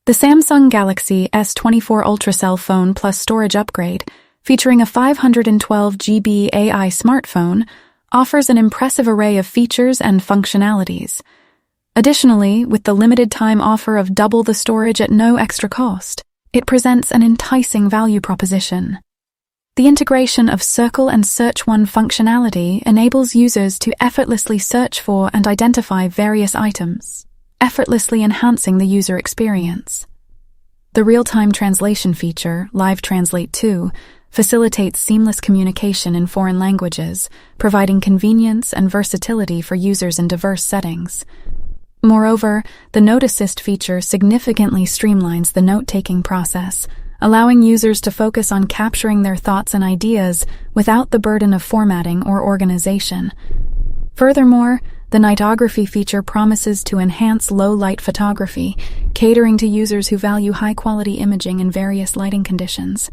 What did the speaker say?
The Samsung Galaxy S24 Ultra cell phone plus storage upgrade, featuring a 512 GB AI smartphone, offers an impressive array of features and functionalities. Additionally, with the limited-time offer of double the storage at no extra cost, it presents an enticing value proposition. The integration of Circle and Search One functionality enables users to effortlessly search for and identify various items, effortlessly enhancing the user experience. The real-time translation feature, Live Translate 2, facilitates seamless communication in foreign languages, providing convenience and versatility for users in diverse settings. Moreover, the Note Assist feature significantly streamlines the note-taking process, allowing users to focus on capturing their thoughts and ideas without the burden of formatting or organization. Furthermore, the Nightography feature promises to enhance low-light photography, catering to users who value high-quality imaging in various lighting conditions.